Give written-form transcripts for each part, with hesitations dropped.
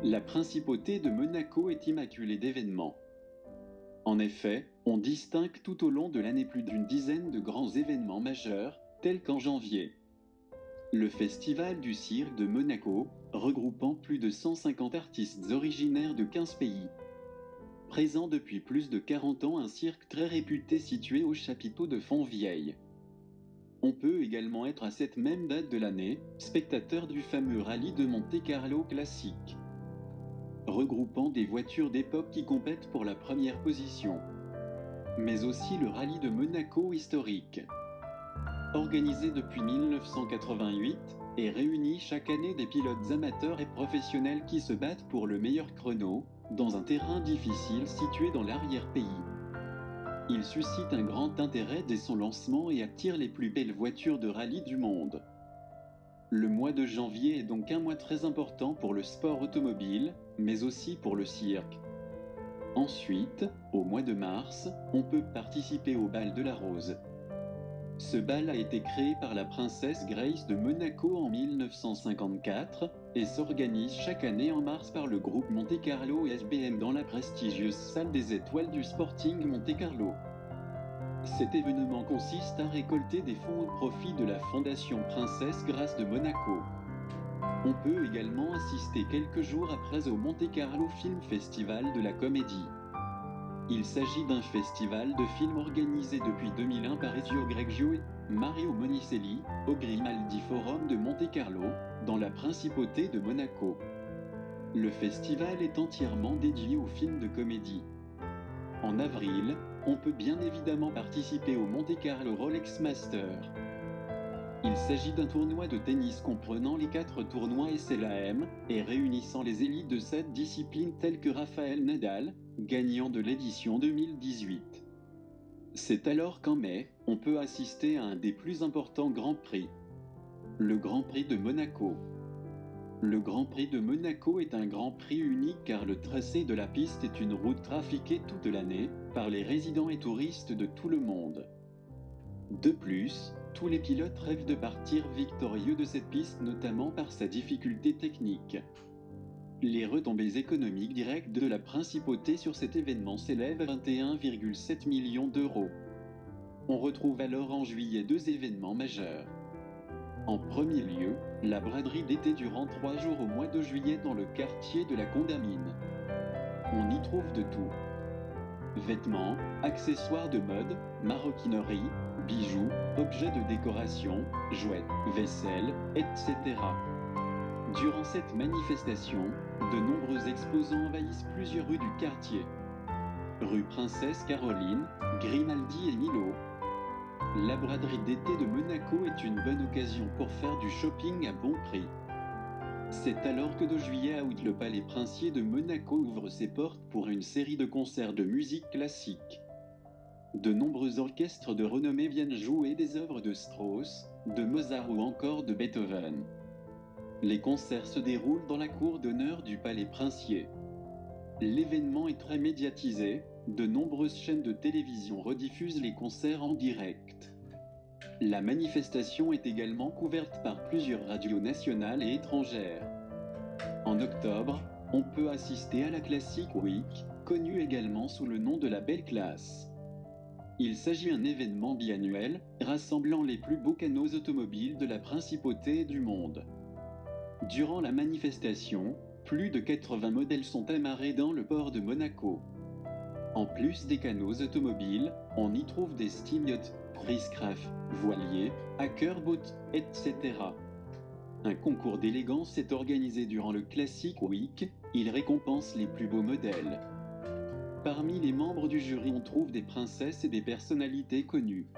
La principauté de Monaco est immaculée d'événements. En effet, on distingue tout au long de l'année plus d'une dizaine de grands événements majeurs, tels qu'en janvier. Le Festival du cirque de Monaco, regroupant plus de 150 artistes originaires de 15 pays. Présent depuis plus de 40 ans, un cirque très réputé situé au chapiteau de Fontvieille. On peut également être à cette même date de l'année, spectateur du fameux rallye de Monte-Carlo classique, regroupant des voitures d'époque qui compètent pour la première position, mais aussi le rallye de Monaco historique. Organisé depuis 1988 et réunit chaque année des pilotes amateurs et professionnels qui se battent pour le meilleur chrono, dans un terrain difficile situé dans l'arrière-pays. Il suscite un grand intérêt dès son lancement et attire les plus belles voitures de rallye du monde. Le mois de janvier est donc un mois très important pour le sport automobile, mais aussi pour le cirque. Ensuite, au mois de mars, on peut participer au bal de la Rose. Ce bal a été créé par la princesse Grace de Monaco en 1954 et s'organise chaque année en mars par le groupe Monte-Carlo et SBM dans la prestigieuse salle des étoiles du Sporting Monte-Carlo. Cet événement consiste à récolter des fonds au profit de la Fondation Princesse Grace de Monaco. On peut également assister quelques jours après au Monte-Carlo Film Festival de la Comédie. Il s'agit d'un festival de films organisé depuis 2001 par Ezio Greggio et Mario Monicelli au Grimaldi Forum de Monte-Carlo, dans la principauté de Monaco. Le festival est entièrement dédié aux films de comédie. En avril, on peut bien évidemment participer au Monte-Carlo Rolex Master. Il s'agit d'un tournoi de tennis comprenant les 4 tournois SLAM et réunissant les élites de cette discipline tels que Rafael Nadal, gagnant de l'édition 2018. C'est alors qu'en mai, on peut assister à un des plus importants Grands Prix, le Grand Prix de Monaco. Le Grand Prix de Monaco est un Grand Prix unique car le tracé de la piste est une route trafiquée toute l'année par les résidents et touristes de tout le monde. De plus, tous les pilotes rêvent de partir victorieux de cette piste, notamment par sa difficulté technique. Les retombées économiques directes de la principauté sur cet événement s'élèvent à 21,7 millions d'euros. On retrouve alors en juillet 2 événements majeurs. En premier lieu, la braderie d'été durant 3 jours au mois de juillet dans le quartier de la Condamine. On y trouve de tout. Vêtements, accessoires de mode, maroquinerie, bijoux, objets de décoration, jouets, vaisselle, etc. Durant cette manifestation, de nombreux exposants envahissent plusieurs rues du quartier. Rue Princesse Caroline, Grimaldi et Milo. La braderie d'été de Monaco est une bonne occasion pour faire du shopping à bon prix. C'est alors que de juillet à août, le Palais Princier de Monaco ouvre ses portes pour une série de concerts de musique classique. De nombreux orchestres de renommée viennent jouer des œuvres de Strauss, de Mozart ou encore de Beethoven. Les concerts se déroulent dans la cour d'honneur du Palais Princier. L'événement est très médiatisé, de nombreuses chaînes de télévision rediffusent les concerts en direct. La manifestation est également couverte par plusieurs radios nationales et étrangères. En octobre, on peut assister à la Classic Week, connue également sous le nom de la Belle Classe. Il s'agit d'un événement biannuel, rassemblant les plus beaux canaux automobiles de la principauté et du monde. Durant la manifestation, plus de 80 modèles sont amarrés dans le port de Monaco. En plus des canaux automobiles, on y trouve des steam yachts, Chris-Craft, voiliers, hackerboats, etc. Un concours d'élégance est organisé durant le Classic Week, il récompense les plus beaux modèles. Parmi les membres du jury, on trouve des princesses et des personnalités connues.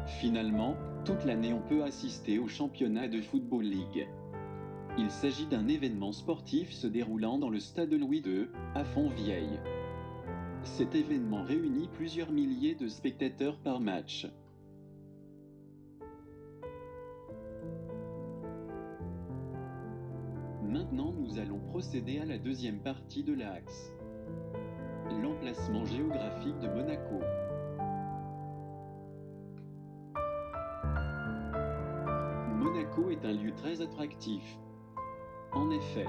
Finalement, toute l'année on peut assister au championnat de Football League. Il s'agit d'un événement sportif se déroulant dans le stade Louis II, à Fontvieille. Cet événement réunit plusieurs milliers de spectateurs par match. Maintenant, nous allons procéder à la deuxième partie de l'axe. L'emplacement géographique de Monaco. Monaco est un lieu très attractif. En effet,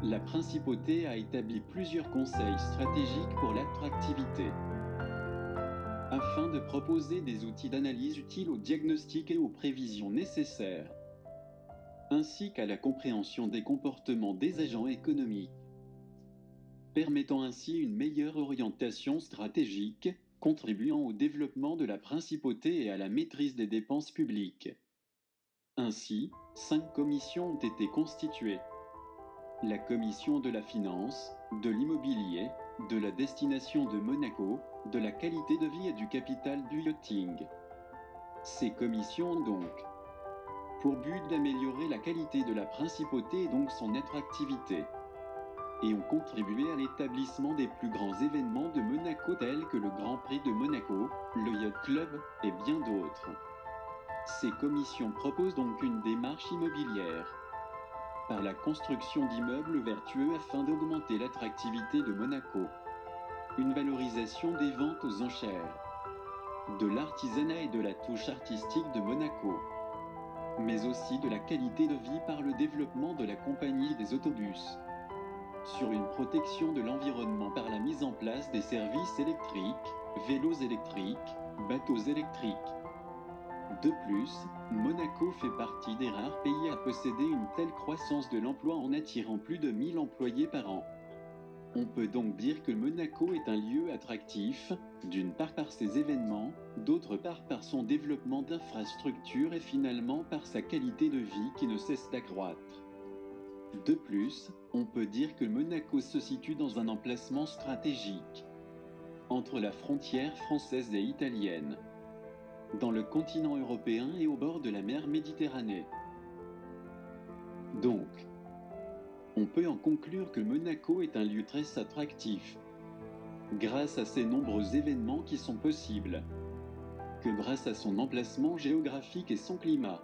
La principauté a établi plusieurs conseils stratégiques pour l'attractivité, afin de proposer des outils d'analyse utiles au diagnostic et aux prévisions nécessaires, ainsi qu'à la compréhension des comportements des agents économiques, permettant ainsi une meilleure orientation stratégique, contribuant au développement de la principauté et à la maîtrise des dépenses publiques. Ainsi, 5 commissions ont été constituées. La commission de la finance, de l'immobilier, de la destination de Monaco, de la qualité de vie et du capital du yachting. Ces commissions ont donc pour but d'améliorer la qualité de la principauté et donc son attractivité, et ont contribué à l'établissement des plus grands événements de Monaco tels que le Grand Prix de Monaco, le Yacht Club et bien d'autres. Ces commissions proposent donc une démarche immobilière par la construction d'immeubles vertueux afin d'augmenter l'attractivité de Monaco, une valorisation des ventes aux enchères, de l'artisanat et de la touche artistique de Monaco, mais aussi de la qualité de vie par le développement de la compagnie des autobus, sur une protection de l'environnement par la mise en place des services électriques, vélos électriques, bateaux électriques. De plus, Monaco fait partie des rares pays à posséder une telle croissance de l'emploi en attirant plus de 1000 employés par an. On peut donc dire que Monaco est un lieu attractif, d'une part par ses événements, d'autre part par son développement d'infrastructures et finalement par sa qualité de vie qui ne cesse d'accroître. De plus, on peut dire que Monaco se situe dans un emplacement stratégique, entre la frontière française et italienne, dans le continent européen et au bord de la mer Méditerranée. Donc, on peut en conclure que Monaco est un lieu très attractif, grâce à ses nombreux événements qui sont possibles, que grâce à son emplacement géographique et son climat,